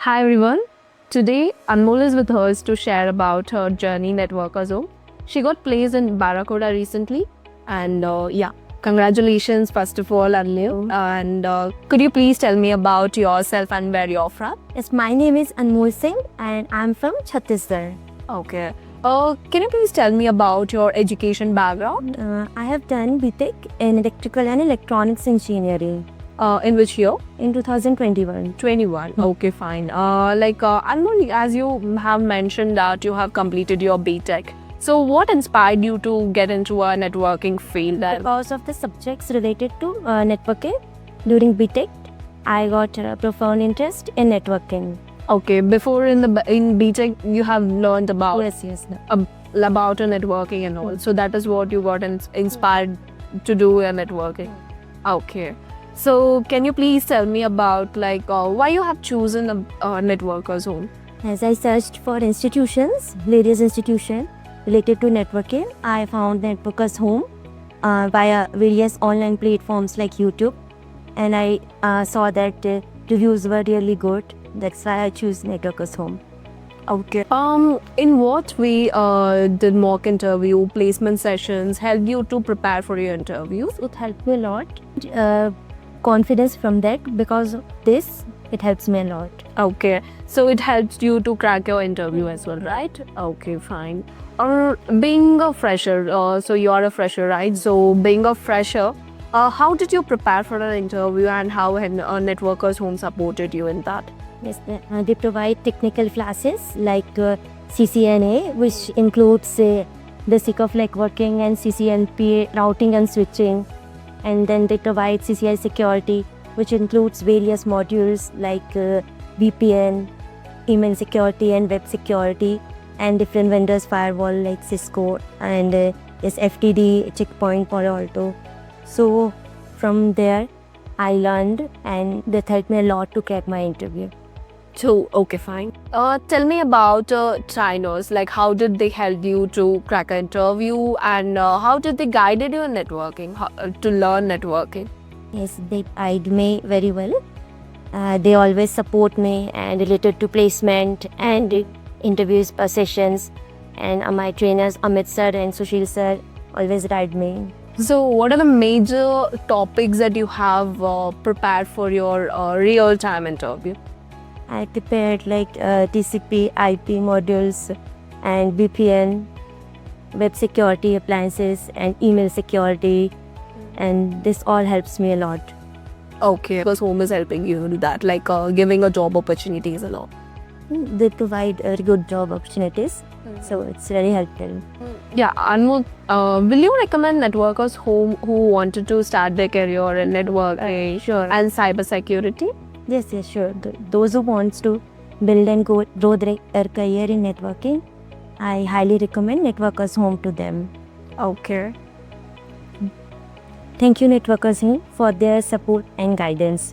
Hi everyone. Today Anmol is with us to share about her journey networkers home. She got placed in Barakoda recently, and congratulations first of all, Anmol. And could you please tell me about yourself and where you're from? Yes, my name is Anmol Singh and I'm from Chhattisgarh. Okay. Can you please tell me about your education background? I have done BTech in Electrical and Electronics Engineering In which year? in 2021. 21. Okay, fine. Anmol, as you have mentioned that you have completed your BTech. So what inspired you to get into a networking field? Because of the subjects related to networking during BTech, I got a profound interest in networking. Okay, before in BTech you have learned about Yes. about a networking and all. So that is what you got inspired to do a networking. Okay. So can you please tell me about why you have chosen a networkers home? As I searched for institutions, various institutions related to networking, I found Networkers Home via various online platforms like YouTube, and I saw that reviews were really good. That's why I choose Networkers Home. Okay. In what way did mock interview, placement sessions help you to prepare for your interviews? It helped me a lot. Confidence from that, because of this, it helps me a lot. Okay. So it helps you to crack your interview as well, right? Okay, fine. Or being a fresher, so you are a fresher, right? So being a fresher, how did you prepare for an interview and how Networkers Home supported you in that? Yes, they provide technical classes like CCNA, which includes basic of networking, and CCNP, routing and switching. And then they provide CCI security, which includes various modules like VPN, email security and web security, and different vendors firewall like Cisco and FTD, Checkpoint, Palo Alto. So from there, I learned, and that helped me a lot to crack my interview. So, okay, fine. Tell me about trainers, like how did they help you to crack an interview and how did they guided you in networking, to learn networking? Yes, they guide me very well. They always support me and related to placement and interviews per sessions. And my trainers Amit sir and Sushil sir always guide me. So, what are the major topics that you have prepared for your real-time interview? I prepared like TCP, IP modules and VPN, web security appliances and email security, and this all helps me a lot. Okay, because home is helping you do that, like giving a job opportunities and all. They provide good job opportunities, so it's very helpful. Yeah, Anmol, will you recommend networkers who wanted to start their career in networking Sure. and cybersecurity? Yes, sure. Those who wants to build and grow their career in networking, I highly recommend Networkers Home to them. Okay. Thank you, Networkers Home, for their support and guidance.